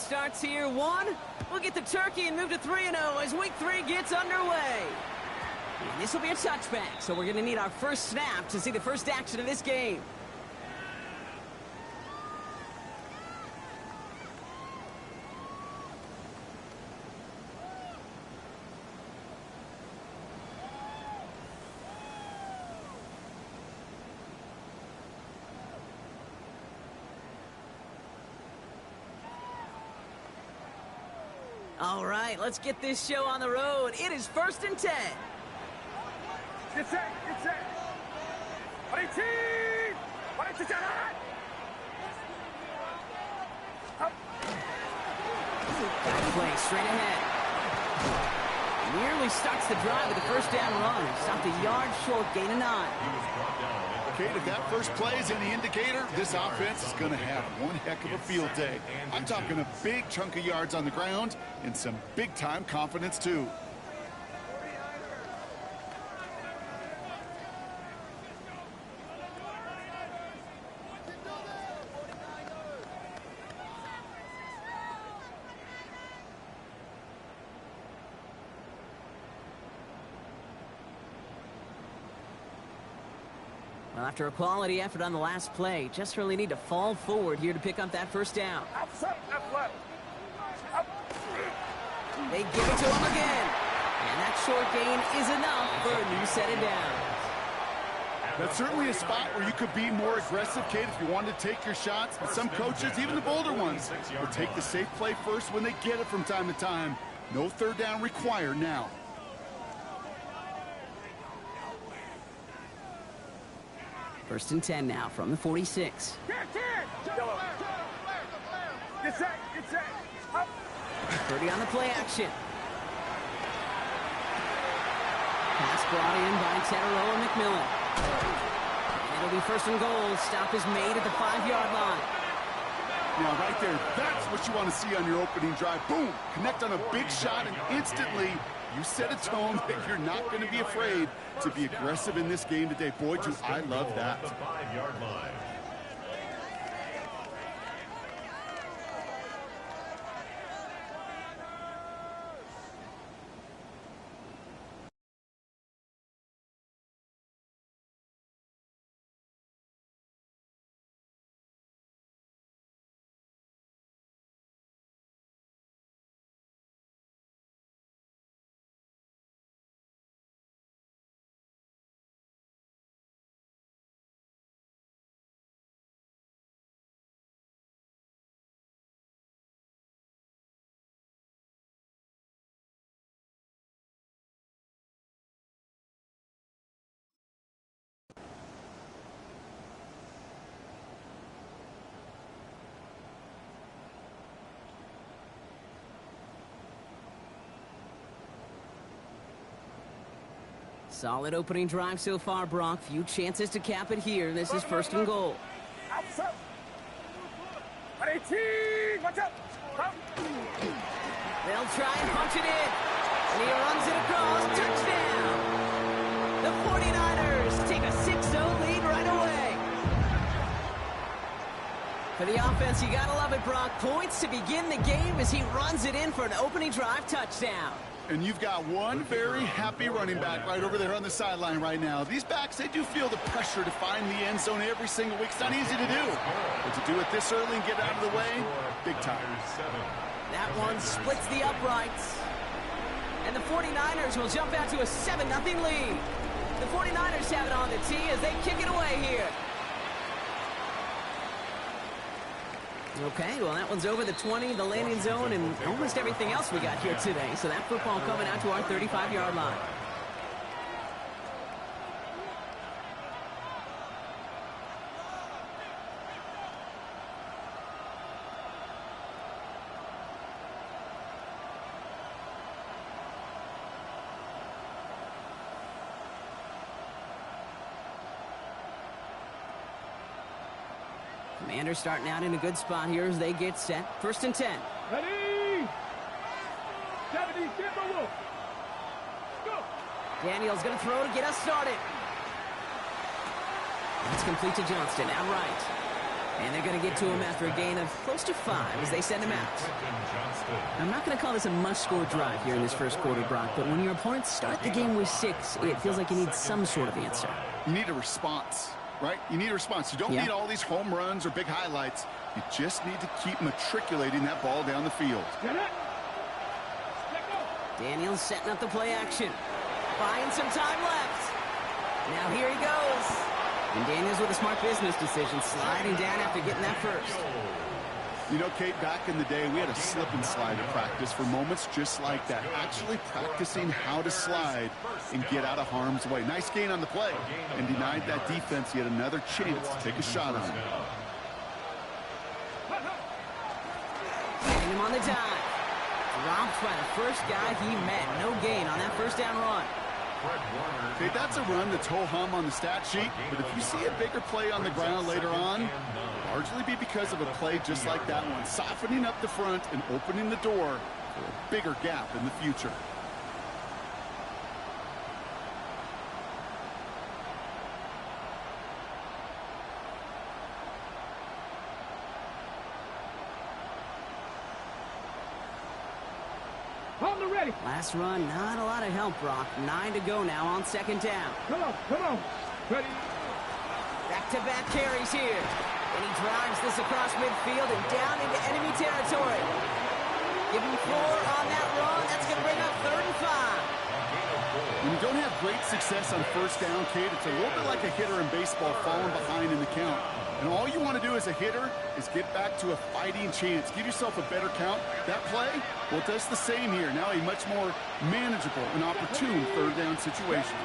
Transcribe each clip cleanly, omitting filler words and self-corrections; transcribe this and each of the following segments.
starts here. 1. We'll get the turkey and move to 3-0 as week 3 gets underway. And this will be a touchback, so we're going to need our first snap to see the first action of this game. All right, let's get this show on the road. It is 1st and 10. Get set, get set. Play straight ahead. Nearly starts the drive with the first down run. Stopped a yard short, gain of 9. Kate, if that first play is any indicator, this offense is going to have one heck of a field day. I'm talking a big chunk of yards on the ground and some big-time confidence, too. Well, after a quality effort on the last play, just really need to fall forward here to pick up that first down. They give it to him again. And that short gain is enough for a new set of downs. That's certainly a spot where you could be more aggressive, Kate, if you wanted to take your shots. But some coaches, even the bolder ones, will take the safe play first when they get it from time to time. No third down required now. First and 10 now from the 46. 30 on the play action. Pass brought in by Tetero and McMillan. And it'll be 1st and goal. Stop is made at the 5-yard line. Now, right there, that's what you want to see on your opening drive. Boom! Connect on a big shot, and instantly you set a tone that you're not going to be afraid to be aggressive in this game today. Boy, do I love that. The 5-yard line. Solid opening drive so far, Brock. Few chances to cap it here. This is 1st and goal. They'll try and punch it in. And he runs it across. Touchdown! The 49ers take a 6-0 lead right away. For the offense, you gotta love it, Brock. Points to begin the game as he runs it in for an opening drive touchdown. And you've got one very happy running back right over there on the sideline right now. These backs, they do feel the pressure to find the end zone every single week. It's not easy to do. But to do it this early and get out of the way, big time. That one splits the uprights. And the 49ers will jump out to a 7-0 lead. The 49ers have it on the tee as they kick it away here. Okay, well, that one's over the 20, the landing zone, and almost everything else we got here today. So that football coming out to our 35-yard line. Commanders starting out in a good spot here as they get set. 1st and 10. Ready? 70, go! Daniel's going to throw to get us started. That's complete to Johnston, out right. And they're going to get to him after a gain of close to 5 as they send him out. I'm not going to call this a must-score drive here in this first quarter, Brock, but when your opponents start the game with 6, it feels like you need some sort of answer. You need a response, right? You need a response. You don't need all these home runs or big highlights. You just need to keep matriculating that ball down the field. Daniels setting up the play action. Buying some time left. Now here he goes. And Daniels with a smart business decision, sliding down after getting that first. You know, Kate, back in the day, we had a slip and slide at practice for moments just like that. Actually practicing how to slide and get out of harm's way. Nice gain on the play and denied that defense yet another chance to take a shot on him. Getting him on the dive. Dropped by the first guy he met. No gain on that first down run. Okay, that's a run that's ho-hum on the stat sheet, but if you see a bigger play on the ground later on, it'll largely be because of a play just like that one, softening up the front and opening the door for a bigger gap in the future. Ready. Last run, not a lot of help, Brock. 9 to go now on second down. Come on. Ready. Back-to-back carries here. And he drives this across midfield and down into enemy territory. Give him 4 on that run. That's going to bring up 3rd and 5. When you don't have great success on first down, Kate, it's a little bit like a hitter in baseball falling behind in the count. And all you want to do as a hitter is get back to a fighting chance. Give yourself a better count. That play, well, it does the same here. Now a much more manageable and opportune 3rd down situation.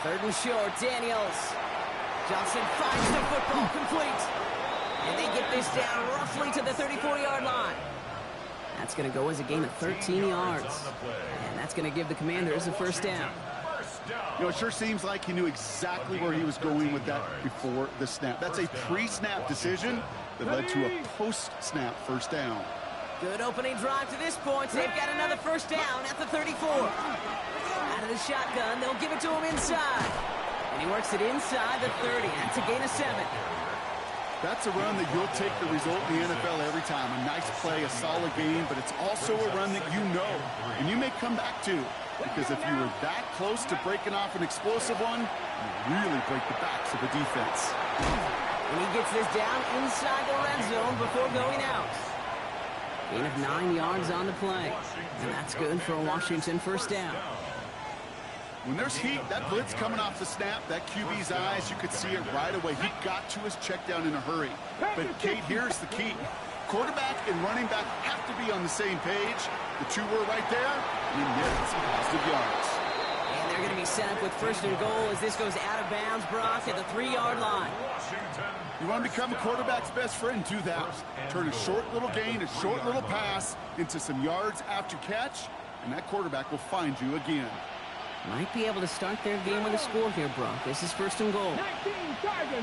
3rd and short, Daniels. Johnson finds the football complete. And they get this down roughly to the 34-yard line. That's going to go as a gain of 13 yards. And that's going to give the Commanders a first down. You know, it sure seems like he knew exactly where he was going with that before the snap. That's a pre-snap decision that led to a post-snap first down. Good opening drive to this point. They've got another first down at the 34. Out of the shotgun, they'll give it to him inside. And he works it inside the 30. That's a gain of 7. That's a run that you'll take the result in the NFL every time. A nice play, a solid game, but it's also a run that you know and you may come back to. Because if you were that close to breaking off an explosive one, you really break the backs of the defense. And he gets this down inside the red zone before going out. Gain of 9 yards on the play. And that's good for a Washington first down. When there's heat, that blitz coming off the snap, that QB's eyes, you could see it right away. He got to his check down in a hurry. But, Kate, here's the key. Quarterback and running back have to be on the same page. The two were right there, and you get some positive yards. And they're going to be set up with 1st and goal as this goes out of bounds, Brock, at the 3-yard line. You want to become a quarterback's best friend, do that. Turn a short little gain, a short little pass into some yards after catch, and that quarterback will find you again. Might be able to start their game with a score here, Brock. This is 1st and goal. 19 Tiger, 18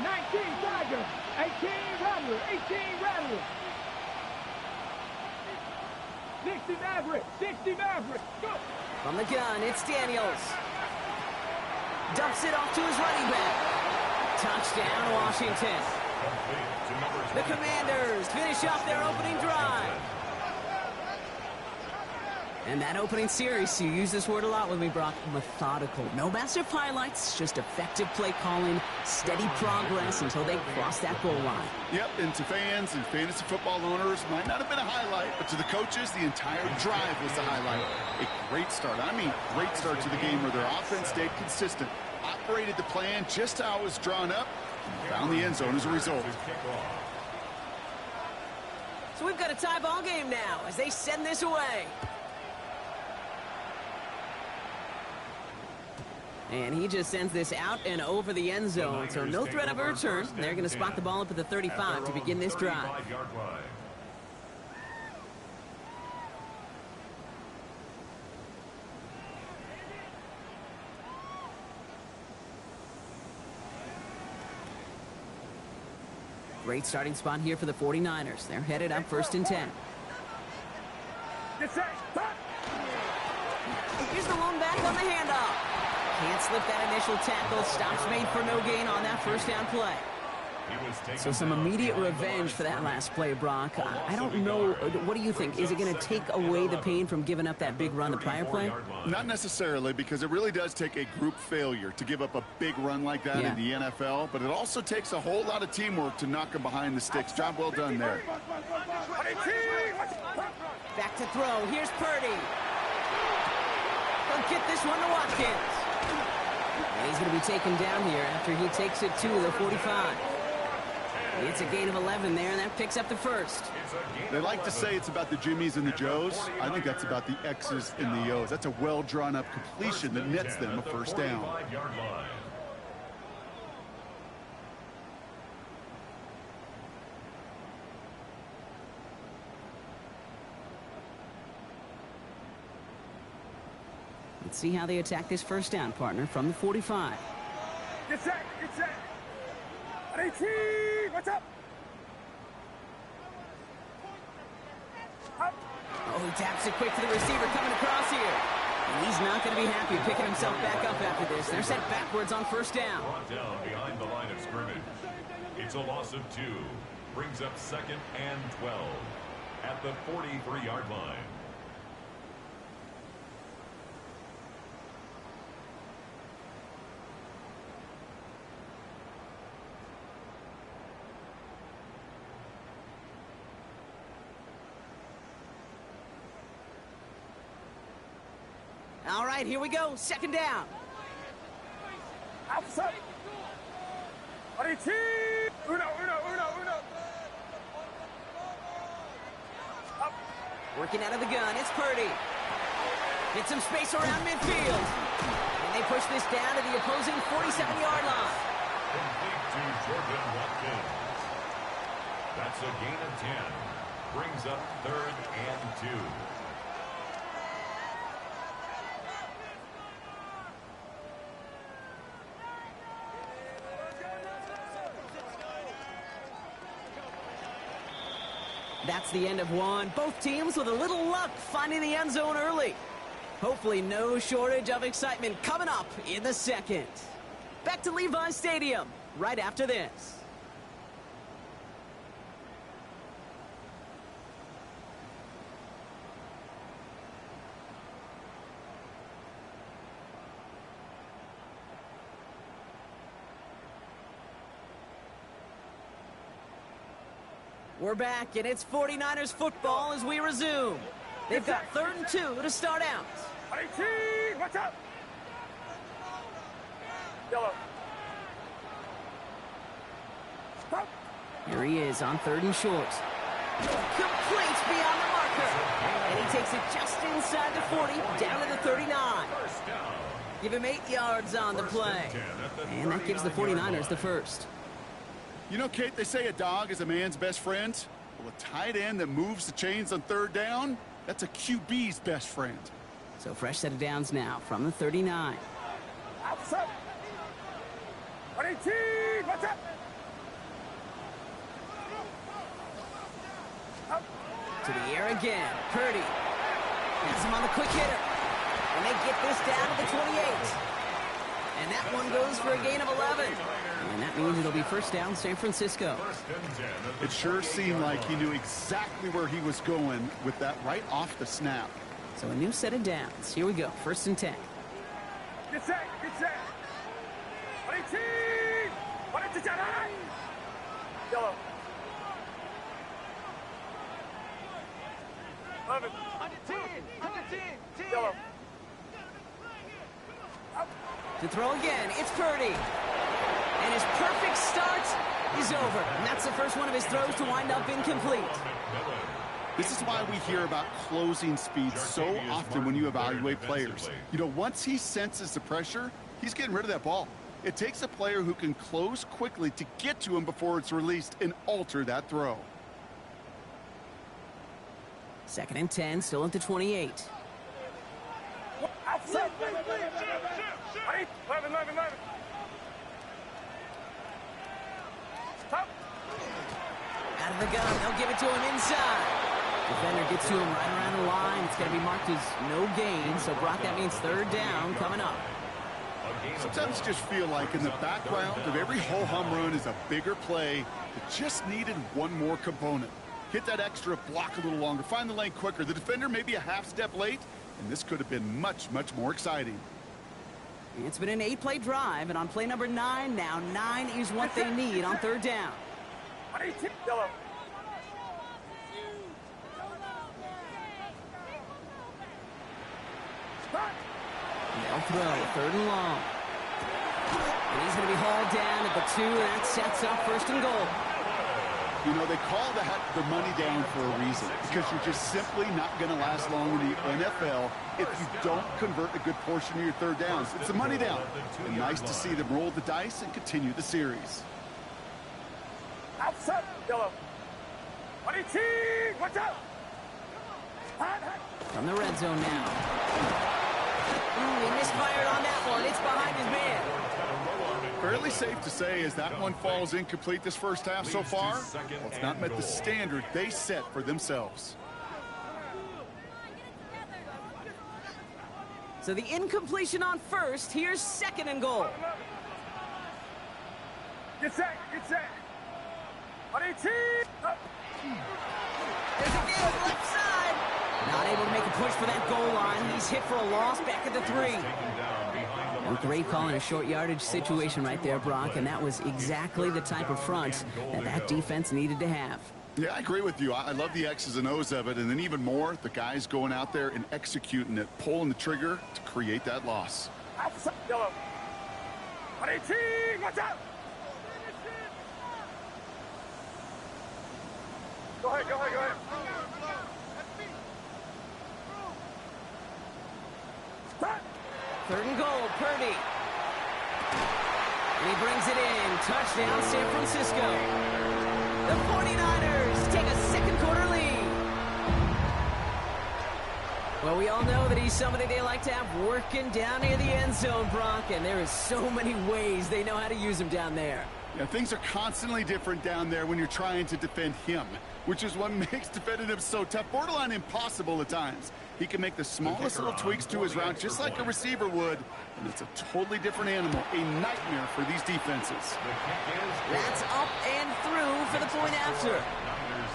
Rattler. 60 Maverick, go! From the gun, it's Daniels. Dumps it off to his running back. Touchdown, Washington. The Commanders finish off their opening drive. And that opening series, you use this word a lot with me, Brock, methodical. No massive highlights, just effective play calling, steady progress until they cross that goal line. Yep, and to fans and fantasy football owners, might not have been a highlight, but to the coaches, the entire drive was the highlight. A great start. I mean, great start to the game where their offense stayed consistent, operated the plan just how it was drawn up, and found the end zone as a result. So we've got a tie ball game now as they send this away. And he just sends this out and over the end zone, so no threat of a return. They're going to spot the ball up at the 35 to begin this drive. Great starting spot here for the 49ers. They're headed up 1st and 10. Here's the lone back on the handoff. Can't slip that initial tackle. Stops made for no gain on that first down play. So some immediate revenge for that last play, Brock. I don't know. What do you think? Is it going to take away the pain from giving up that big run the prior play? Not necessarily, because it really does take a group failure to give up a big run like that in the NFL, but it also takes a whole lot of teamwork to knock him behind the sticks. Job well done there. Back to throw. Here's Purdy. He'll get this one to Watkins. And he's going to be taken down here after he takes it to the 45. It's a gain of 11 there, and that picks up the first. They like to say it's about the Jimmies and the Joes. I think that's about the X's and the O's. That's a well-drawn-up completion that nets them a first down. Let's see how they attack this first down, partner, from the 45. Get set, get set. What's up? Oh, he taps it quick to the receiver coming across here. And he's not going to be happy picking himself back up after this. They're set backwards on first down. Brought down behind the line of scrimmage. It's a loss of 2. Brings up 2nd and 12 at the 43-yard line. All right, here we go. Second down. Outside. Uno. Working out of the gun, it's Purdy. Get some space around midfield. And they push this down to the opposing 47-yard line. Complete to Jordan Watkins. That's a gain of 10. Brings up 3rd and 2. That's the end of one. Both teams with a little luck finding the end zone early. Hopefully no shortage of excitement coming up in the second. Back to Levi Stadium right after this. We're back, and it's 49ers football as we resume. They've got 3rd and 2 to start out. What's up? Yellow. Stop. Here he is on 3rd and short. Complete beyond the marker. And he takes it just inside the 40, down to the 39. Give him 8 yards on the play. And that gives the 49ers the first. You know, Kate, they say a dog is a man's best friend. Well, a tight end that moves the chains on 3rd down, that's a QB's best friend. So fresh set of downs now from the 39. Outside. What's up? To the air again. Purdy has him on the quick hitter. And they get this down to the 28. And that one goes for a gain of 11. And that means it'll be first down San Francisco. It sure seemed like he knew exactly where he was going with that right off the snap. So a new set of downs. Here we go. 1st and 10. Get set. Yellow. 11. 10. Yellow. To throw again, it's Purdy. And his perfect start is over. And that's the first one of his throws to wind up incomplete. This is why we hear about closing speed so often when you evaluate players. You know, once he senses the pressure, he's getting rid of that ball. It takes a player who can close quickly to get to him before it's released and alter that throw. 2nd and 10, still at the 28. Outside. 11. Stop. Out of the gun, they'll give it to him inside. Defender gets to him right around the line. It's going to be marked as no gain. So, Brock, that means 3rd down coming up. A Sometimes you just feel like in the background of every ho-hum run is a bigger play that just needed one more component. Hit that extra block a little longer, find the lane quicker. The defender may be a half step late, and this could have been much, much more exciting. It's been an 8-play drive, and on play number 9 now, 9 is what they need on third down. Yellow. They'll throw, third and long. And he's going to be hauled down at the 2, and that sets up first and goal. You know, they call that the money down for a reason, because you're just simply not going to last long in the NFL if you don't convert a good portion of your third downs. It's a money down. And nice to see them roll the dice and continue the series. Outside. Yellow. 22. Watch out. From the red zone now. He misfired on that one. It's behind his man. Fairly safe to say as that one falls incomplete this first half so far, well, it's not met the standard they set for themselves. So the incompletion on first. Here's second and goal. Get set. Get set. 22. There's a field left side. Not able to make a push for that goal line. He's hit for a loss back at the 3. A great call in a short yardage situation right there, Brock, and that was exactly the type of front that defense needed to have. Yeah, I agree with you. I love the X's and O's of it, and then even more, the guys going out there and executing it, pulling the trigger to create that loss. Outside. Yellow. 22. Watch out. Go ahead. Go ahead. Go ahead. Third and goal, Purdy. And he brings it in. Touchdown, San Francisco. The 49ers take a second quarter lead. Well, we all know that he's somebody they like to have working down near the end zone, Brock, and there is so many ways they know how to use him down there. Yeah, things are constantly different down there when you're trying to defend him, which is what makes defending him so tough, borderline impossible at times. He can make the smallest little tweaks to his route just like a receiver would, and it's a totally different animal, a nightmare for these defenses. That's up and through for the point after.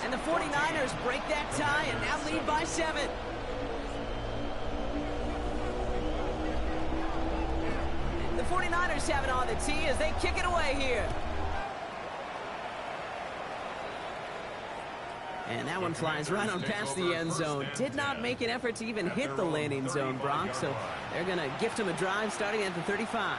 And the 49ers break that tie and now lead by 7. The 49ers have it on the tee as they kick it away here. And that one flies right on past the end zone. Did not make an effort to even hit the landing zone, Brock. So they're going to gift him a drive starting at the 35.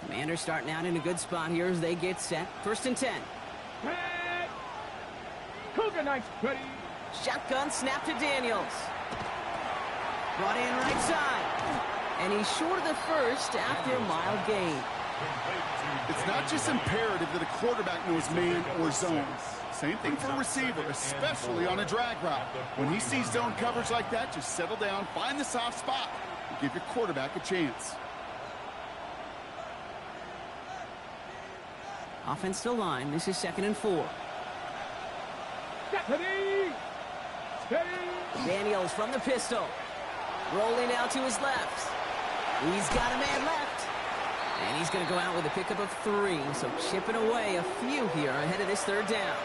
Commanders starting out in a good spot here as they get set. First and 10. Cougar Knights ready. Shotgun snap to Daniels. Brought in right side. And he's short of the first after a mild gain. It's not just imperative that a quarterback knows man or zone. Same thing for a receiver, especially on a drag route. When he sees zone coverage like that, just settle down, find the soft spot, and give your quarterback a chance. Offense still line. This is second and 4. Steady. Steady. Daniels from the pistol. Rolling out to his left. He's got a man left. And he's going to go out with a pickup of 3. So chipping away a few here ahead of this third down.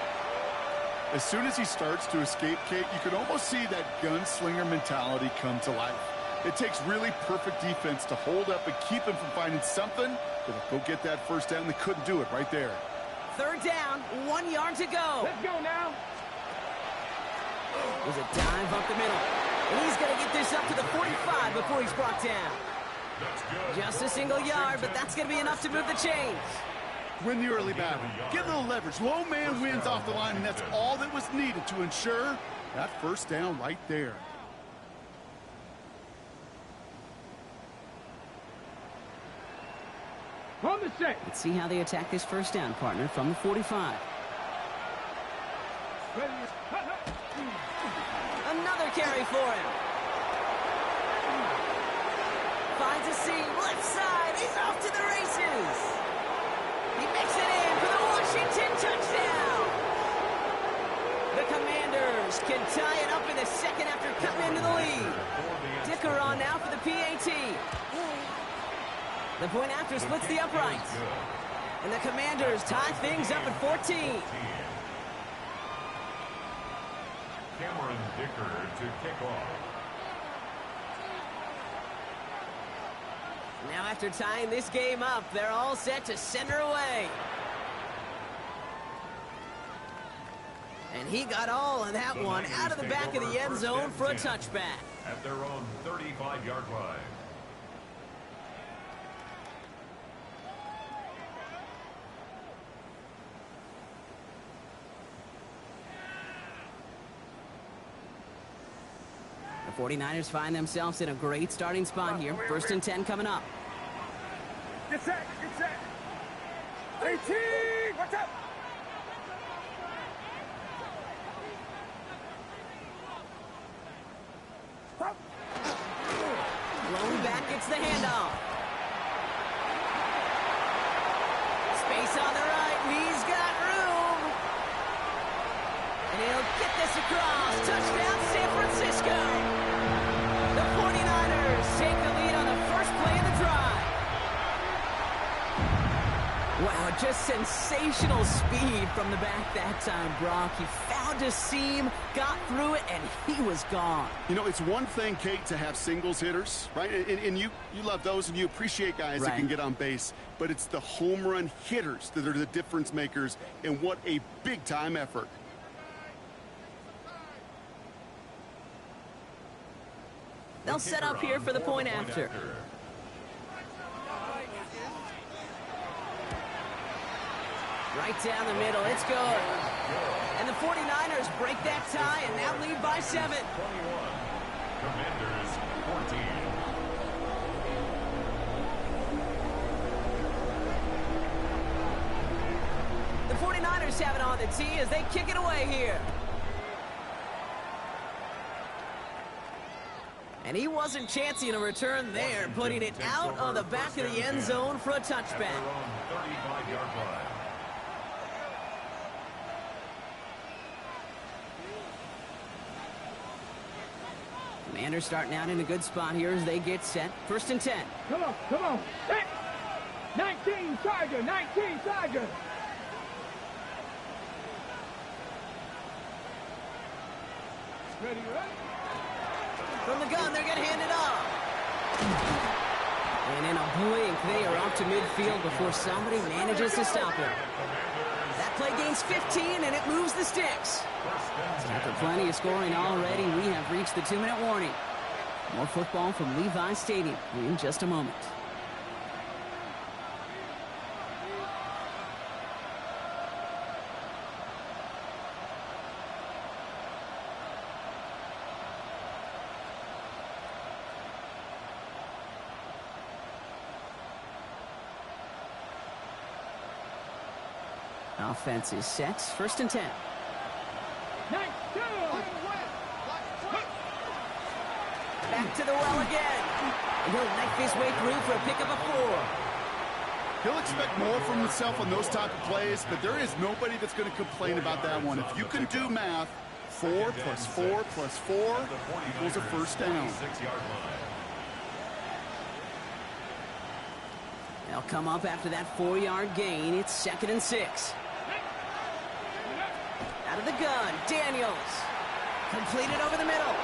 As soon as he starts to escape, Kate, you can almost see that gunslinger mentality come to life. It takes really perfect defense to hold up and keep him from finding something that'll go get that first down. They couldn't do it right there. Third down, 1 yard to go. Let's go now. There's a dive up the middle. And he's going to get this up to the 45 before he's brought down. Just a single yard, but that's going to be enough to move the chains. Win the early battle. Get a little leverage. Low man wins off the line, and that's all that was needed to ensure that first down right there. On the set. Let's see how they attack this first down, partner, from the 45. Another carry for him. finds a seam. Left side. He's off to the races. He makes it in for the Washington touchdown. The Commanders can tie it up in the second after cutting into the lead. Dicker on now for the PAT. The point after splits the uprights. And the Commanders tie things up at 14. Cameron Dicker to kick off. Now after tying this game up, they're all set to send her away. And he got all of that one out of the back of the end zone for a touchback. At their own 35-yard line. The 49ers find themselves in a great starting spot here. First and 10 coming up. Get set, get set. 18, watch out. Stop. Blown back gets the handoff. Space on the right, and he's got room. And he'll get this across. Touchdown, San Francisco. The 49ers take the lead on the first play of the drive. Wow, just sensational speed from the back that time, Brock. He found a seam, got through it, and he was gone. You know, it's one thing, Kate, to have singles hitters, right? And you love those, and you appreciate guys that can get on base. But it's the home run hitters that are the difference makers, and what a big-time effort. They'll set up here for the point after. Right down the middle, it's good. And the 49ers break that tie and now lead by 7. 21. Commanders 14. The 49ers have it on the tee as they kick it away here. And he wasn't chancing a return there, putting it out on the back of the end zone for a touchback. 35-yard line. Commanders starting out in a good spot here as they get set. First and 10. Come on, come on. Hey. 19 Tiger, 19 Tiger. Ready, ready? From the gun, they're going to hand it off. And in a blink, they are up to midfield before somebody manages to stop him. That play gains 15, and it moves the sticks. After plenty of scoring already, we have reached the 2-minute warning. More football from Levi Stadium in just a moment. Offense is set. First and 10. Back to the well again. And he'll knife his way through for a pickup of 4. He'll expect more from himself on those type of plays, but there is nobody that's going to complain about that one. If you can do math, 4 plus 4 plus 4 equals a first down. They'll come up after that 4-yard gain. It's 2nd and 6. Out of the gun, Daniels. Completed over the middle.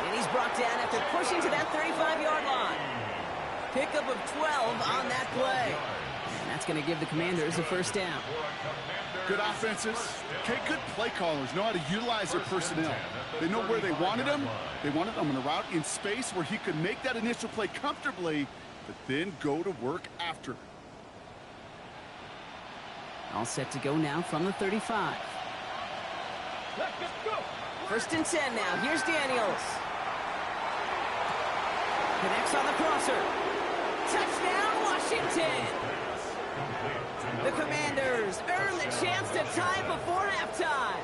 And he's brought down after pushing to that 35-yard line. Pickup of 12 on that play. And that's going to give the Commanders a first down. Good offenses. Okay, good play callers know how to utilize their personnel. They know where they wanted them. They wanted them on a route in space where he could make that initial play comfortably, but then go to work after. All set to go now from the 35. First and 10 now. Here's Daniels. Connects on the crosser. Touchdown, Washington. The Commanders earn the chance to tie before halftime.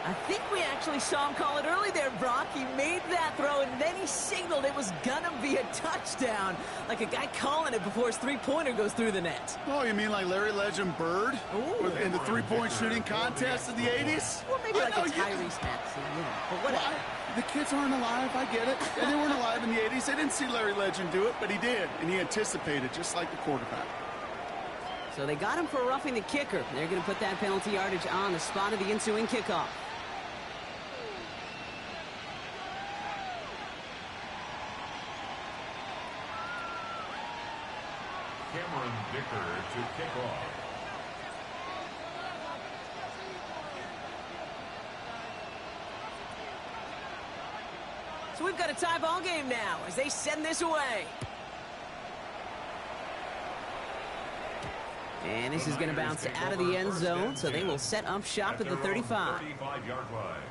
I think we actually saw him call it early there, Brock. He made that throw, and then he signaled it was gonna be a touchdown. Like a guy calling it before his three-pointer goes through the net. Oh, you mean like Larry Legend Bird? Ooh. In the three-point shooting contest in the 80s? Well, maybe like a Tyrese Maxey, but whatever. The kids aren't alive, I get it. And they weren't alive in the 80s. They didn't see Larry Legend do it, but he did. And he anticipated, just like the quarterback. So they got him for roughing the kicker. They're going to put that penalty yardage on the spot of the ensuing kickoff. Cameron Dicker to kick off. So we've got a tie ball game now as they send this away. And this is going to bounce out of the end zone, so they will set up shop at the 35. 35-yard line.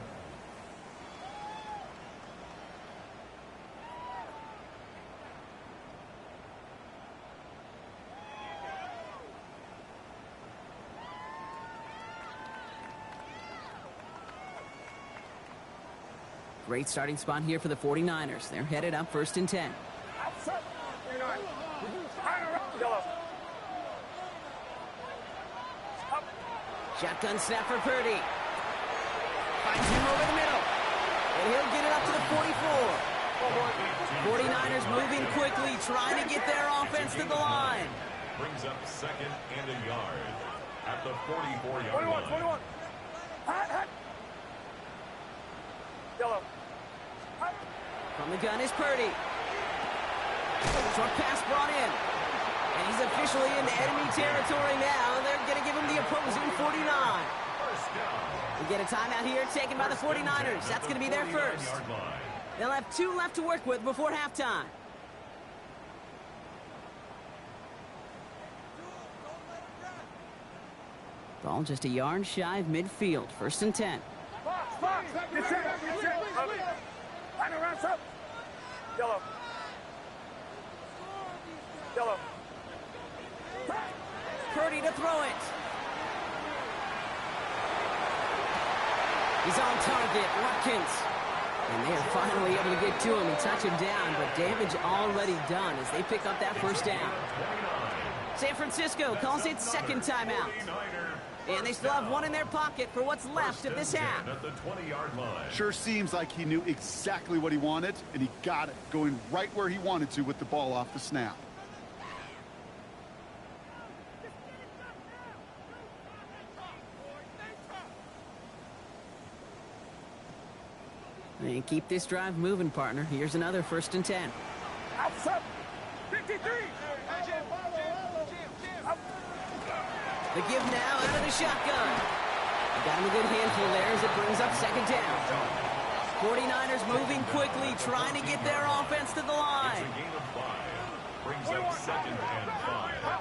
Great starting spot here for the 49ers. They're headed up 1st and 10. Shotgun snap for Purdy. Finds him over the middle. And he'll get it up to the 44. 49ers moving quickly, trying to get their offense to the line. Brings up 2nd and a yard at the 44-yard line. 21. Hot. Yellow. From the gun is Purdy. Short pass brought in. And he's officially in enemy territory now. They're going to give him the opposing 49. We get a timeout here taken by the 49ers. That's going to be their first. They'll have 2 left to work with before halftime. Ball just a yard shy of midfield. 1st and 10. Box. Get set. Line around up. Yellow. Purdy to throw it. He's on target. Watkins. And they're finally able to get to him and touch him down, but damage already done as they pick up that first down. San Francisco calls it 2nd timeout. And they still have 1 in their pocket for what's left of this half. At the 20-yard line. Sure seems like he knew exactly what he wanted, and he got it, going right where he wanted to with the ball off the snap. And keep this drive moving, partner. Here's another 1st and 10. Outside. 53. The give now out of the shotgun. Got him a good handful there as it brings up 2nd down. 49ers moving quickly, trying to get their offense to the line. It's a gain of 5. Brings up 2nd and 5.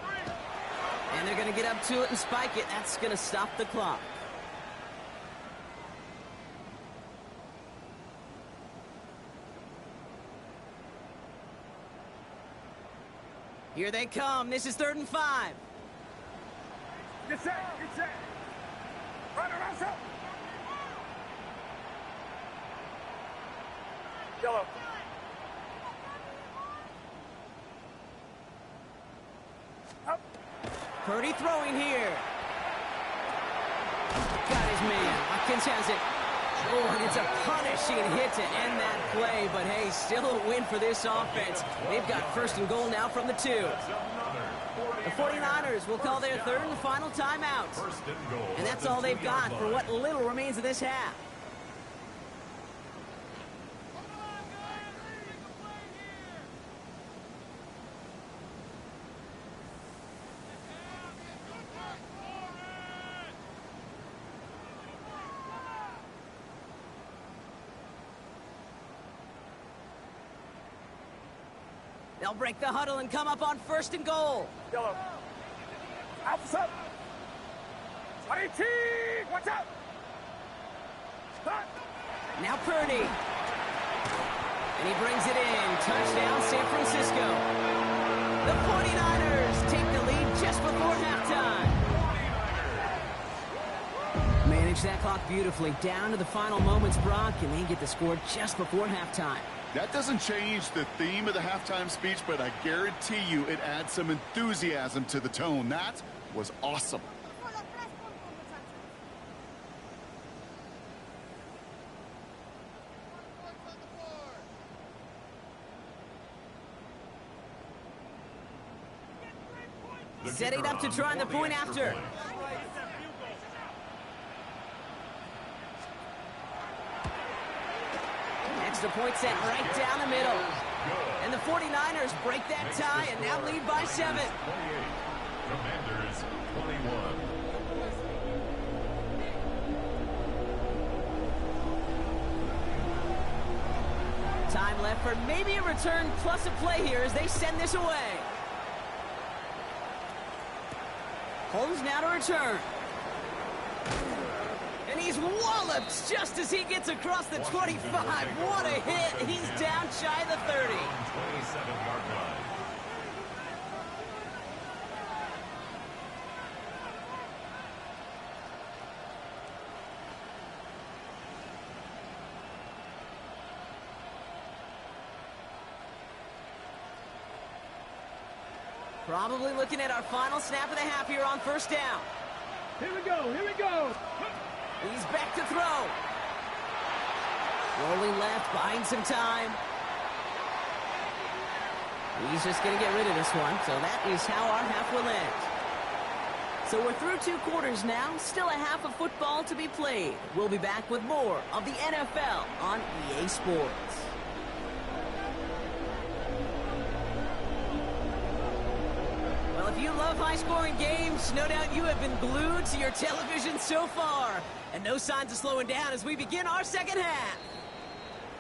And they're going to get up to it and spike it. That's going to stop the clock. Here they come. This is 3rd and 5. Get set. Run around up. Yellow. Up. Purdy throwing here. Got his man. Watkins has it. Oh, and it's a punishing hit to end that play. But, hey, still a win for this offense. They've got 1st and goal now from the 2. The 49ers will call their 3rd and final timeout. And that's all they've got for what little remains of this half. They'll break the huddle and come up on 1st and goal. Yellow. Outside. 18. Watch out. Stop. Now Purdy. And he brings it in. Touchdown, San Francisco. The 49ers take the lead just before halftime. Man, managed that clock beautifully. Down to the final moments, Brock, and they get the score just before halftime. That doesn't change the theme of the halftime speech, but I guarantee you it adds some enthusiasm to the tone. That was awesome. Setting up to try the point after. Extra point set right down the middle. And the 49ers break that tie and now lead by 7. Commanders 21. Time left for maybe a return plus a play here as they send this away. Holmes now to return. And he's walloped just as he gets across the 25. What a hit. He's down shy of the 30. 27-yard line. Probably looking at our final snap of the half here on first down. Here we go, here we go. He's back to throw. Rolling left, buying some time. He's just going to get rid of this one, so that is how our half will end. So we're through 2 quarters now, still a half of football to be played. We'll be back with more of the NFL on EA Sports. Well, if you love high-scoring games, no doubt you have been glued to your television so far. And no signs of slowing down as we begin our second half.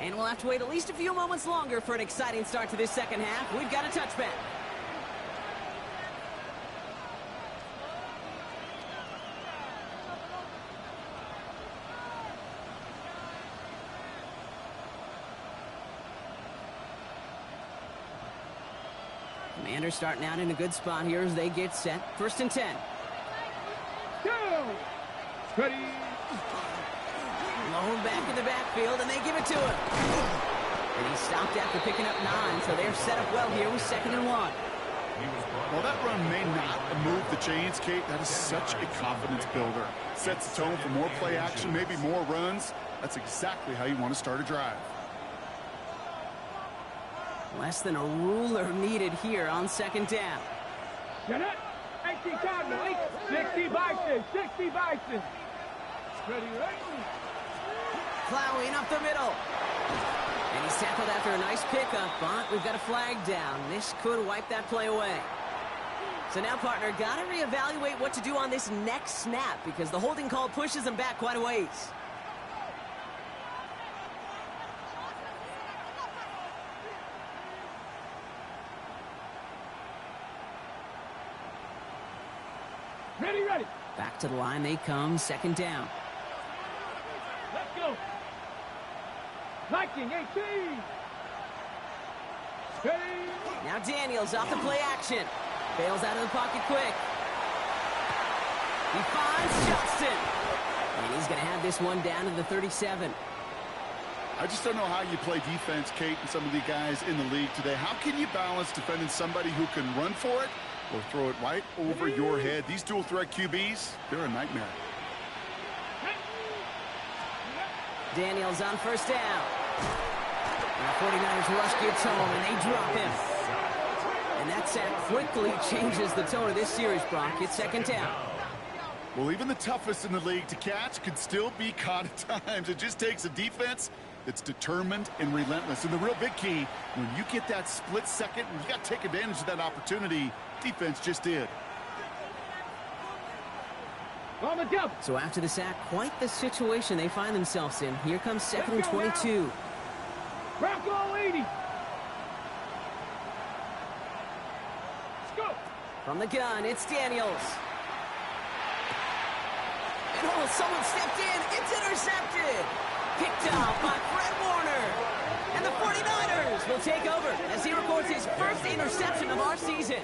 And we'll have to wait at least a few moments longer for an exciting start to this second half. We've got a touchback. Commanders starting out in a good spot here as they get set. 1st and 10. Go! Ready. Low back in the backfield, and they give it to him. And he stopped after picking up 9, so they're set up well here with 2nd and 1. While that run may not move the chains, Kate, that is such a confidence builder. Sets the tone for more play action, maybe more runs. That's exactly how you want to start a drive. Less than a ruler needed here on 2nd down. Get it. 18 Cardinals. 60 Bison. 60 Bison. Ready, right? Plowing up the middle. And he's tackled after a nice pickup, but we've got a flag down. This could wipe that play away. So now, partner, got to reevaluate what to do on this next snap because the holding call pushes him back quite a ways. Ready, ready. Back to the line they come, 2nd down. Let's go. Viking 18. Ready. Now Daniels off the play action. Bails out of the pocket quick. He finds Johnston. And he's going to have this one down to the 37. I just don't know how you play defense, Kate, and some of the guys in the league today. How can you balance defending somebody who can run for it or throw it right over your head? These dual threat QBs, they're a nightmare. Daniels on 1st down. And the 49ers rush gets home, and they drop him. And that sack quickly changes the tone of this series, Brock. It's 2nd down. Well, even the toughest in the league to catch could still be caught at times. It just takes a defense that's determined and relentless. And the real big key, when you get that split second, you got to take advantage of that opportunity. Defense just did. On the jump. So after the sack, quite the situation they find themselves in. Here comes 2nd and 22. Bronco 80. Let's go. From the gun, it's Daniels. And oh, someone stepped in. It's intercepted. Picked off by Fred Warner. And the 49ers will take over as he records his first interception of our season.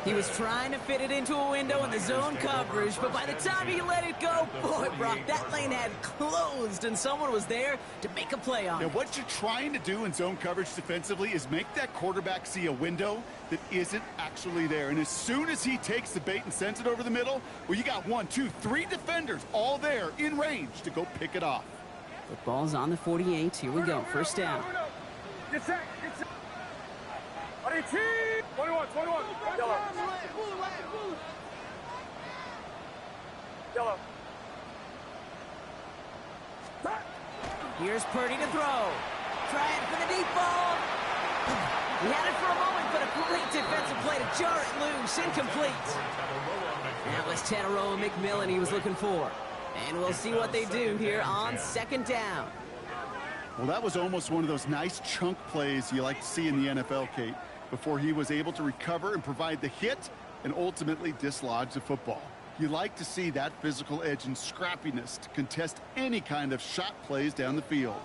He was trying to fit it into a window in the zone coverage, but by the time he let it go, boy, Brock, that lane had closed, and someone was there to make a play on Now, it. what you're trying to do in zone coverage defensively is make that quarterback see a window that isn't actually there. And as soon as he takes the bait and sends it over the middle, well, you got 1, 2, 3 defenders all there in range to go pick it off. Football's on the 48. Here we go. First down. Get set. Get set. 21. Yellow. Yellow. Here's Purdy to throw. Trying for the deep ball. He had it for a moment, but a great defensive play to jar it loose. Incomplete. That was Tataroa McMillan he was looking for. And we'll see what they do here on second down. Well, that was almost one of those nice chunk plays you like to see in the NFL, Kate, before he was able to recover and provide the hit and ultimately dislodge the football. You like to see that physical edge and scrappiness to contest any kind of shot plays down the field.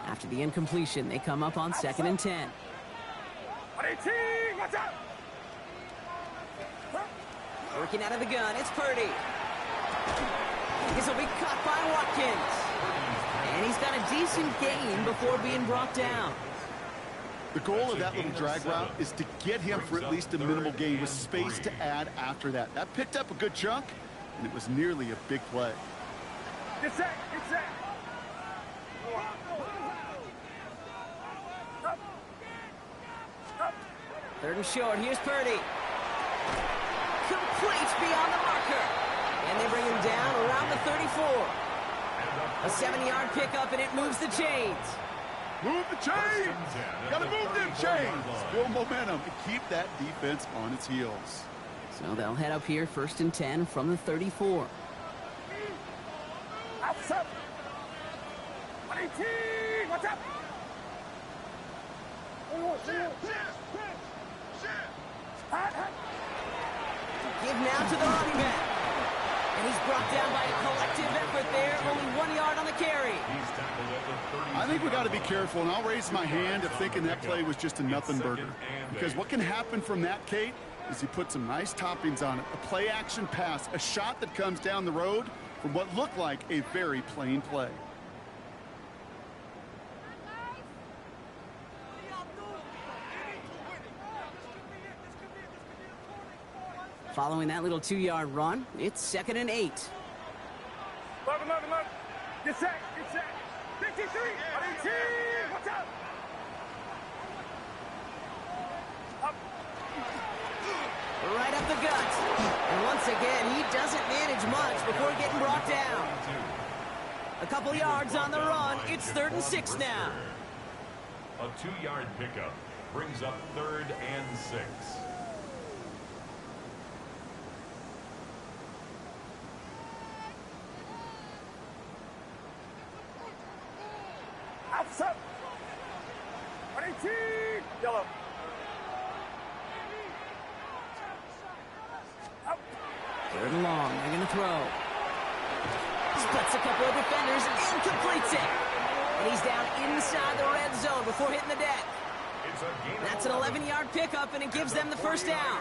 After the incompletion, they come up on 2nd and 10. Watch out! Working out of the gun, it's Purdy. This will be caught by Watkins. And he's got a decent gain before being brought down. The goal of that little drag route is to get him for at least a minimal gain with space to add after that. That picked up a good chunk, and it was nearly a big play. Get set. Get set. 3rd and short. Here's Purdy. Complete beyond the marker. And they bring him down around the 34. A 7-yard pickup, and it moves the chains. Move the chains! Gotta move them chains! Build momentum and keep that defense on its heels. So they'll head up here 1st and 10 from the 34. Outside. 18. Watch out! Give now to the running back. And he's brought down by a collective effort there. Only 1 yard on the carry. I think we got to be careful, and I'll raise my hand of thinking that play was just a nothing burger. Because what can happen from that, Kate, is he put some nice toppings on it. A play-action pass, a shot that comes down the road from what looked like a very plain play. Following that little 2-yard run, it's 2nd and 8. 11. Get set. 53. 18. Watch out! Right up the gut. And once again, he doesn't manage much before getting brought down. A couple yards on the run. It's 3rd and 6 now. A 2-yard pickup brings up 3rd and 6. Outside. 18. Yellow. Third and long. They're going to throw. Splits a couple of defenders and completes it. And he's down inside the red zone before hitting the deck. That's an 11-yard pickup, and it gives them the first down.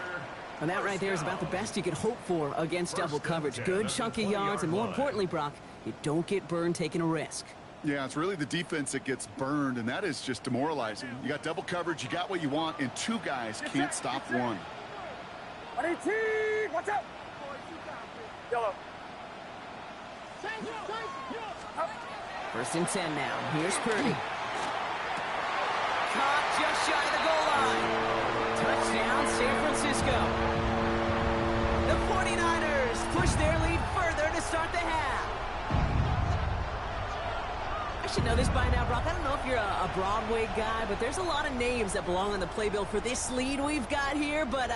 And that right there is about the best you could hope for against double coverage. Good chunky yards, and more importantly, Brock, you don't get burned taking a risk. Yeah, it's really the defense that gets burned, and that is just demoralizing. You got double coverage, you got what you want, and 2 guys can't stop one. 18. Watch out! Yellow. 1st and 10 now. Here's Purdy. Caught just shy of the goal line. Touchdown, San Francisco. The 49ers push their lead further to start the half. I should know this by now, Brock. I don't know if you're a Broadway guy, but there's a lot of names that belong on the playbill for this lead we've got here, but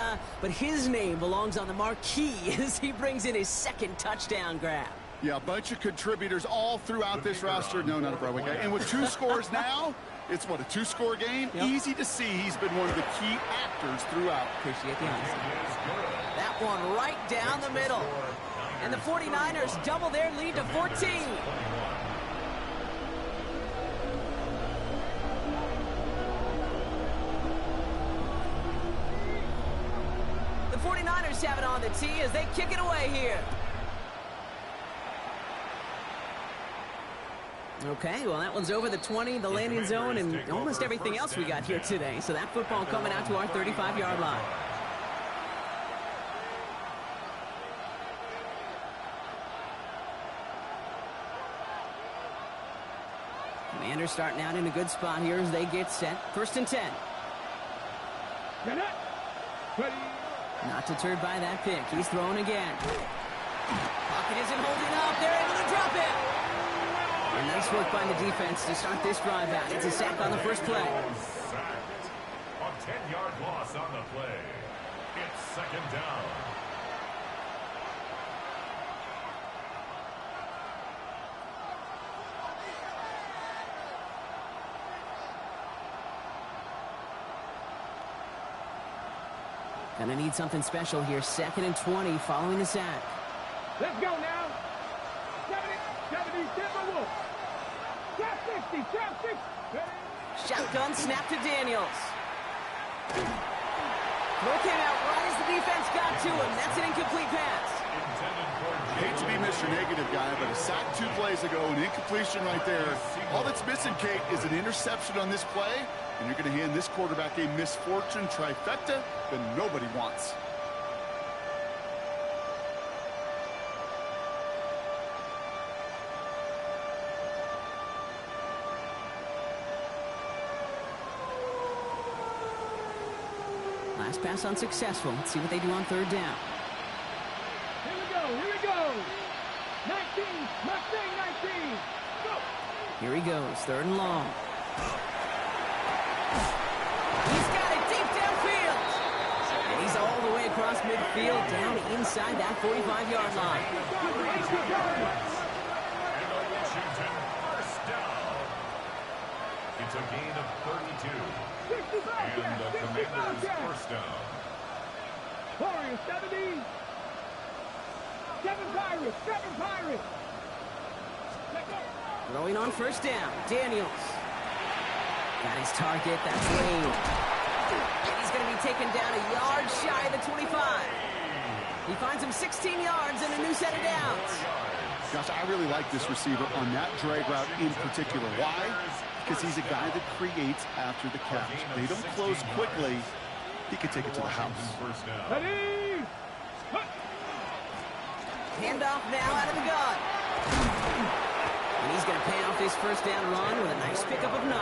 his name belongs on the marquee as he brings in his 2nd touchdown grab. Yeah, a bunch of contributors all throughout this roster. No, not a Broadway guy. And with 2 scores now, it's what, a 2-score game? Yep. Easy to see he's been one of the key actors throughout. Appreciate the honesty. That one right down the middle. And the 49ers double their lead to 14. The just have it on the tee as they kick it away here. Okay, well, that one's over the 20, the landing zone, and almost everything else we got here today. So that football coming out to our 35-yard line. Commanders starting out in a good spot here as they get set. 1st and 10. Not deterred by that pick. He's throwing again. Pocket isn't holding up. They're able to drop it. And nice work by the defense to start this drive out. It's a sack on the first play. Sacked. A 10-yard loss on the play. It's 2nd down. Gonna need something special here. 2nd and 20 following the sack. Let's go now. 70, Timberwolves. Trap 60, trap 60. Shotgun snap to Daniels. Throw came out right as the defense got to him. That's an incomplete pass. I hate to be Mr. Negative guy, but a sack 2 plays ago, an incompletion right there. All that's missing, Kate, is an interception on this play, and you're going to hand this quarterback a misfortune trifecta that nobody wants. Last pass unsuccessful. Let's see what they do on 3rd down. Here we go, here we go. 19, Mustang 19. Go. Here he goes, 3rd and long. He's got it deep downfield. And he's all the way across midfield down inside that 45-yard line. Washington, 1st down. It's a gain of 32. And the Commanders' 1st down. Warriors 70. 7 Pirates, 7 Pirates. Throwing on 1st down, Daniels. Got his target, that's Wade. And he's going to be taken down a yard shy of the 25. He finds him 16 yards and a new set of downs. Gosh, I really like this receiver on that drag route in particular. Why? Because he's a guy that creates after the catch. They don't close quickly. He could take it to the house. Ready. Handoff now out of the gun. And he's going to pay off his 1st down run with a nice pickup of 9.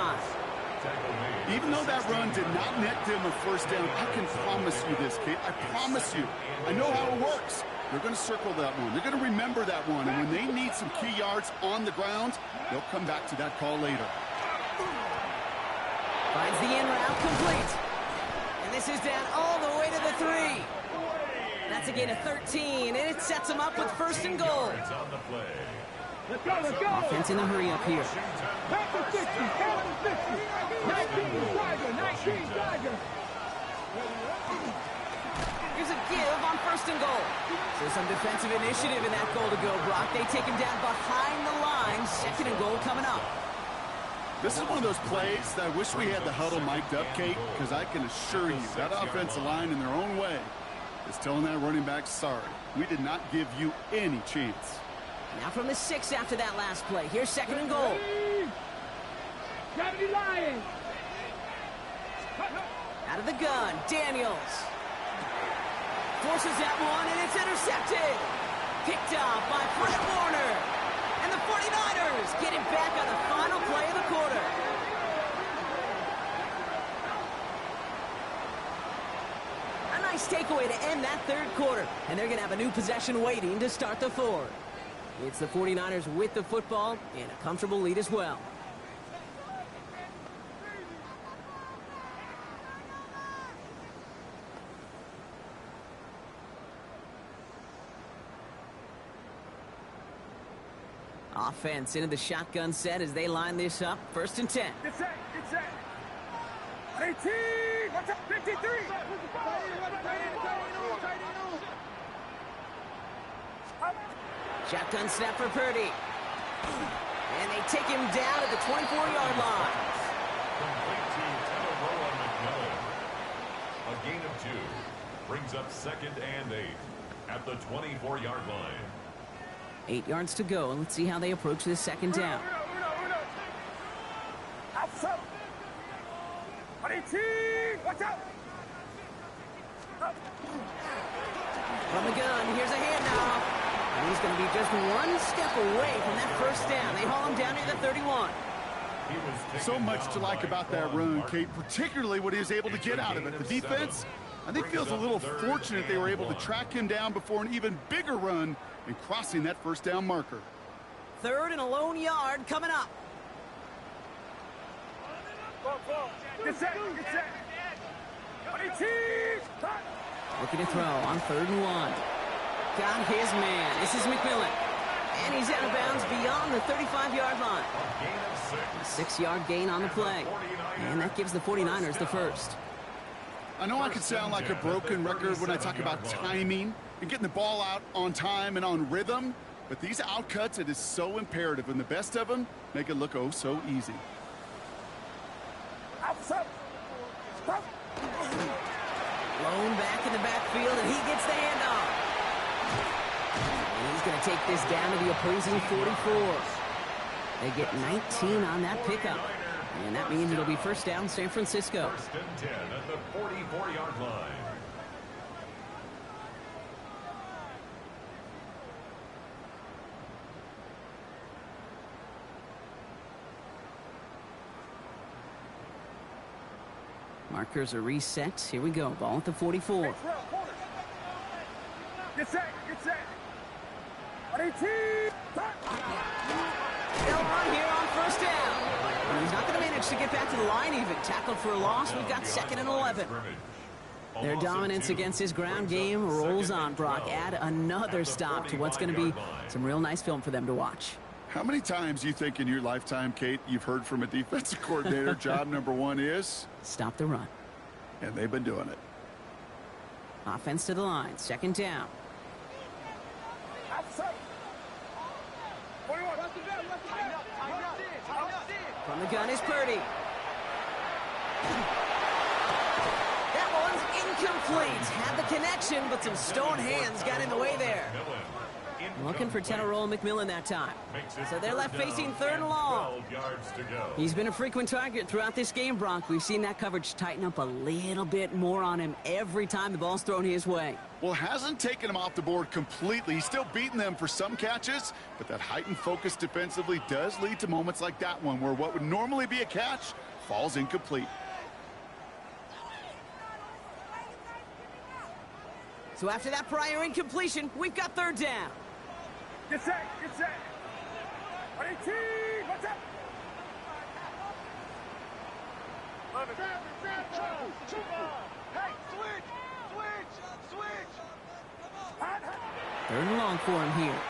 Even though that run did not net them a 1st down, I can promise you this, Kate. I promise you. I know how it works. They're going to circle that one. They're going to remember that one. And when they need some key yards on the ground, they'll come back to that call later. Finds the in route complete. And this is down all the way to the 3. That's a gain of 13, and it sets them up with 1st and goal. Let's go, let's go. Offense in the hurry up here. Back to 60, back to 60. 19 Tiger, 19 Tiger. Here's a give on 1st and goal. So some defensive initiative in that goal to go, Brock. They take him down behind the line. 2nd and goal coming up. This is one of those plays that I wish we had the huddle mic'd up, Kate, because I can assure you that offensive line in their own way is telling that running back, sorry, we did not give you any chance. Now from the 6 after that last play. Here's 2nd and goal. 70 Lions. Out of the gun, Daniels. Forces that one, and it's intercepted. Picked off by Fred Warner. And the 49ers get it back on the final play of the quarter. A nice takeaway to end that 3rd quarter. And they're going to have a new possession waiting to start the 4th. It's the 49ers with the football and a comfortable lead as well. Offense into the shotgun set as they line this up. 1st and 10. Get set, get set. 18, 53. Shotgun snap for Purdy. And they take him down at the 24-yard line. Complete to Tagovailoa McMillan. A gain of 2. Brings up 2nd and 8 at the 24-yard line. 8 yards to go. Let's see how they approach this second down. Watch out! From the gun, here's a handoff. And he's going to be just one step away from that first down. They haul him down near the 31. So much to like about that run, Kate, particularly what he was able to get out of it. The defense, I think, feels a little fortunate they were able to track him down before an even bigger run and crossing that first down marker. 3rd and a lone yard coming up. Get set! Get set! Looking to throw on 3rd and 1. Got his man. This is McMillan. And he's out of bounds beyond the 35-yard line. A 6-yard gain on the play. And that gives the 49ers the first. I know I can sound like a broken record when I talk about timing and getting the ball out on time and on rhythm, but these outcuts, it is so imperative, and the best of them make it look oh so easy. Lone back in the backfield, and he gets the handoff. And he's going to take this down to the opposing 44. They get 19 on that pickup. And that means it'll be first down San Francisco. 1st and 10 at the 44-yard line. Markers are reset. Here we go. Ball at the 44. Get set! Get set! They'll run here on first down. And he's not going to manage to get back to the line even. Tackled for a loss. We've got 2nd and 11. Their dominance against his ground game rolls on, Brock. Add another stop to what's going to be some real nice film for them to watch. How many times do you think in your lifetime, Kate, you've heard from a defensive coordinator, job number 1 is? Stop the run. And they've been doing it. Offense to the line. 2nd down. From the gun is Purdy. That one's incomplete. Had the connection, but some stone hands got in the way there. Looking for Tenorola McMillan that time. So they're left facing 3rd and long. He's been a frequent target throughout this game, Brock. We've seen that coverage tighten up a little bit more on him every time the ball's thrown his way. Well, hasn't taken him off the board completely. He's still beating them for some catches, but that heightened focus defensively does lead to moments like that one where what would normally be a catch falls incomplete. So after that prior incompletion, we've got 3rd down. Get set! Get set! What's up? Hey, switch! 3rd and long for him here.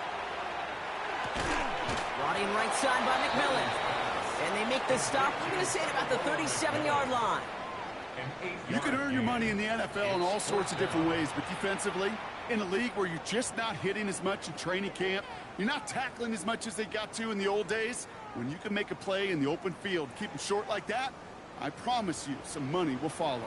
Brought in right side by McMillan. And they make the stop, I'm going to say, at about the 37-yard line. You can earn your money in the NFL in all sorts of different ways, but defensively, in a league where you're just not hitting as much in training camp, you're not tackling as much as they got to in the old days, when you can make a play in the open field, keep them short like that, I promise you some money will follow.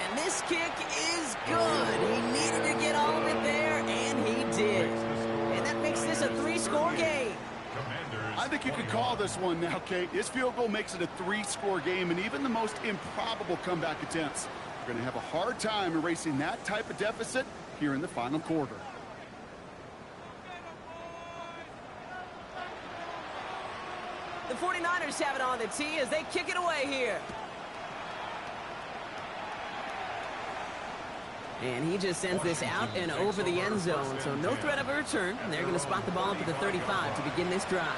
And this kick is good. He needed to get all of it there, and he did. And that makes this a 3-score game. I think you could call this one now, Kate. His field goal makes it a 3-score game, and even the most improbable comeback attempts are going to have a hard time erasing that type of deficit here in the final quarter. The 49ers have it on the tee as they kick it away here. And he just sends this out and over the end zone, so no threat of a return. They're going to spot the ball up at the 35 to begin this drive.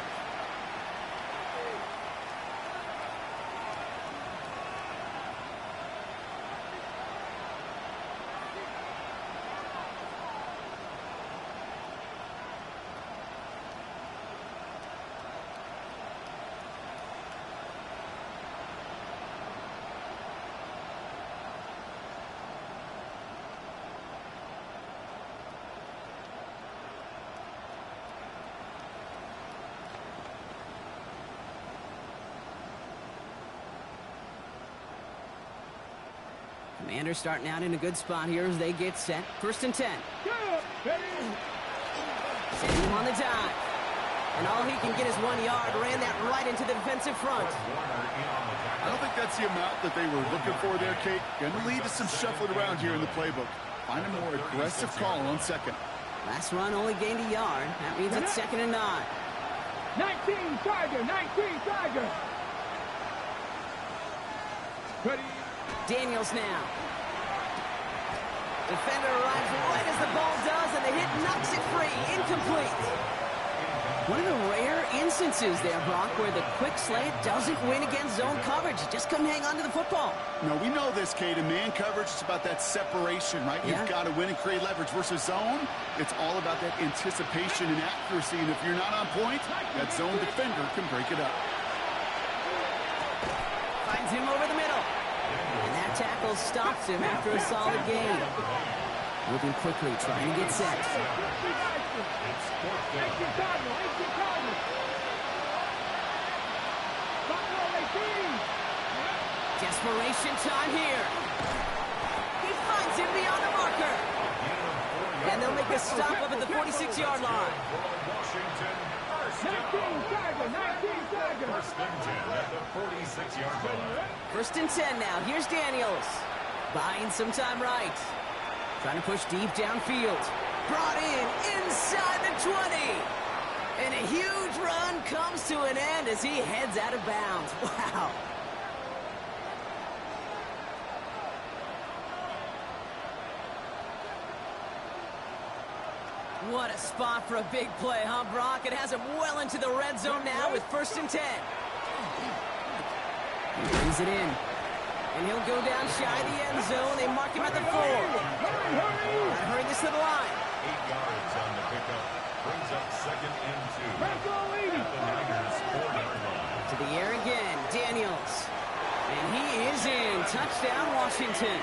Commanders starting out in a good spot here as they get set. 1st and 10. Sending him on the dive. And all he can get is 1 yard. Ran that right into the defensive front. I don't think that's the amount that they were looking for there, Kate. Going to lead to some shuffling around here in the playbook. Find a more aggressive call on 2nd. Last run only gained a yard. That means it's 2nd and 9. 19 Tiger, 19 Tiger. Ready. Daniels now. Defender arrives right as the ball does, and the hit knocks it free. Incomplete. One of the rare instances there, Brock, where the quick slant doesn't win against zone coverage. You just couldn't hang on to the football. No, we know this, Kate. In man coverage, it's about that separation, right? Yeah. You've got to win and create leverage versus zone. It's all about that anticipation and accuracy, and if you're not on point, that zone defender can break it up. Finds him over the middle. And that tackle stops him after a solid gain. Moving quickly, trying to get set. Desperation time here. He finds him beyond the marker. And they'll make a stop up at the 46-yard line. 19 Tiger, 19 Tiger. 1st and 10 at the 46-yard line. 1st and 10 now. Here's Daniels. Buying some time right. Trying to push deep downfield. Brought in inside the 20. And a huge run comes to an end as he heads out of bounds. Wow. What a spot for a big play, huh, Brock? It has him well into the red zone now with 1st and 10. He brings it in. And he'll go down shy of the end zone. They mark him at the 4. Hurry this to the line. 8 yards on the pickup. Brings up 2nd and 2. At the Niners' 4-yard line. To the air again, Daniels. And he is in. Touchdown, Washington.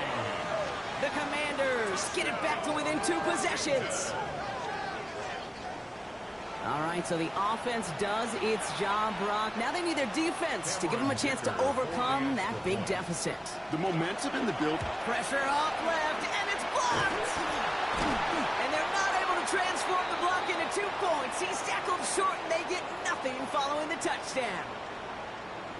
The Commanders get it back to within 2 possessions. All right, so the offense does its job, Brock. Now they need their defense to give them a chance to overcome that big deficit. The momentum in the build. Pressure off left, and it's blocked! And they're not able to transform the block into 2 points. He's tackled short, and they get nothing following the touchdown.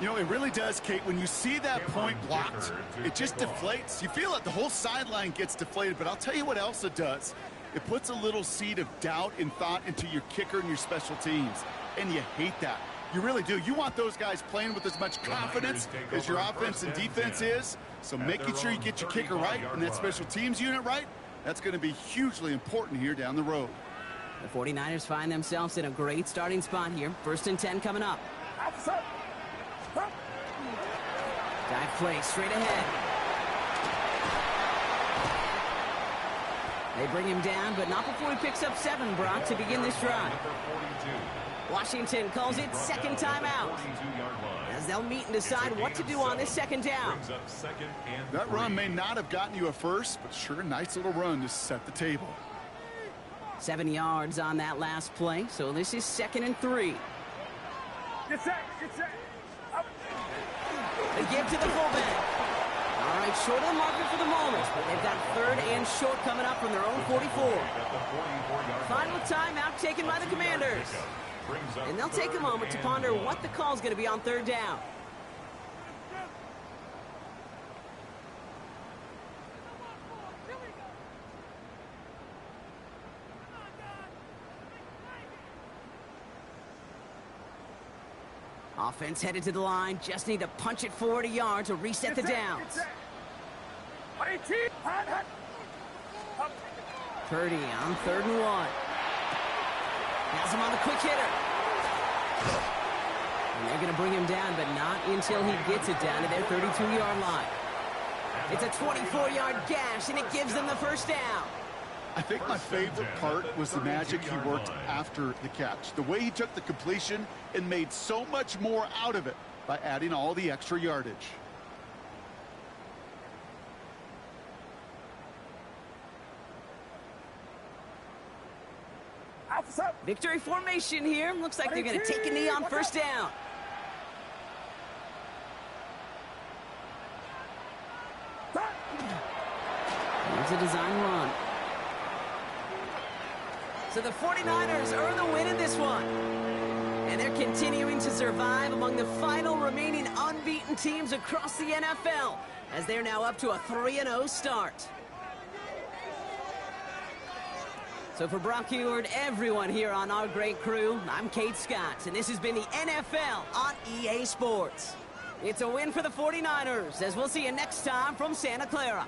You know, it really does, Kate. When you see that point blocked, it just deflates. You feel it. The whole sideline gets deflated, but I'll tell you what else it does. It puts a little seed of doubt and thought into your kicker and your special teams, and you hate that. You really do. You want those guys playing with as much confidence as your offense and defense is, so making sure you get your kicker right and that special teams unit right, that's going to be hugely important here down the road. The 49ers find themselves in a great starting spot here. 1st and 10 coming up. Dive play straight ahead. They bring him down, but not before he picks up 7, Brock, to begin this drive. Washington calls it 2nd timeout, as they'll meet and decide what to do on this 2nd down. That run may not have gotten you a first, but sure, a nice little run to set the table. 7 yards on that last play, so this is 2nd and 3. Get set, get set. They give to the fullback. All right, short of the marker for the moment, but they've got 3rd and short coming up from their own 44. Final timeout taken by the Commanders. And they'll take a moment to ponder what the call is going to be on 3rd down. Offense headed to the line. Just need to punch it forward a yard to reset the downs. Purdy on 3rd and 1. Has him on the quick hitter. And they're going to bring him down, but not until he gets it down to their 32-yard line. It's a 24-yard gash, and it gives them the 1st down. I think my favorite part was the magic he worked after the catch. The way he took the completion and made so much more out of it by adding all the extra yardage. Victory formation here. Looks like they're going to take a knee on 1st down. a design run. So the 49ers earn the win in this one. And they're continuing to survive among the final remaining unbeaten teams across the NFL, as they're now up to a 3-0 start. So for Brock Heward, everyone here on our great crew, I'm Kate Scott, and this has been the NFL on EA Sports. It's a win for the 49ers, as we'll see you next time from Santa Clara.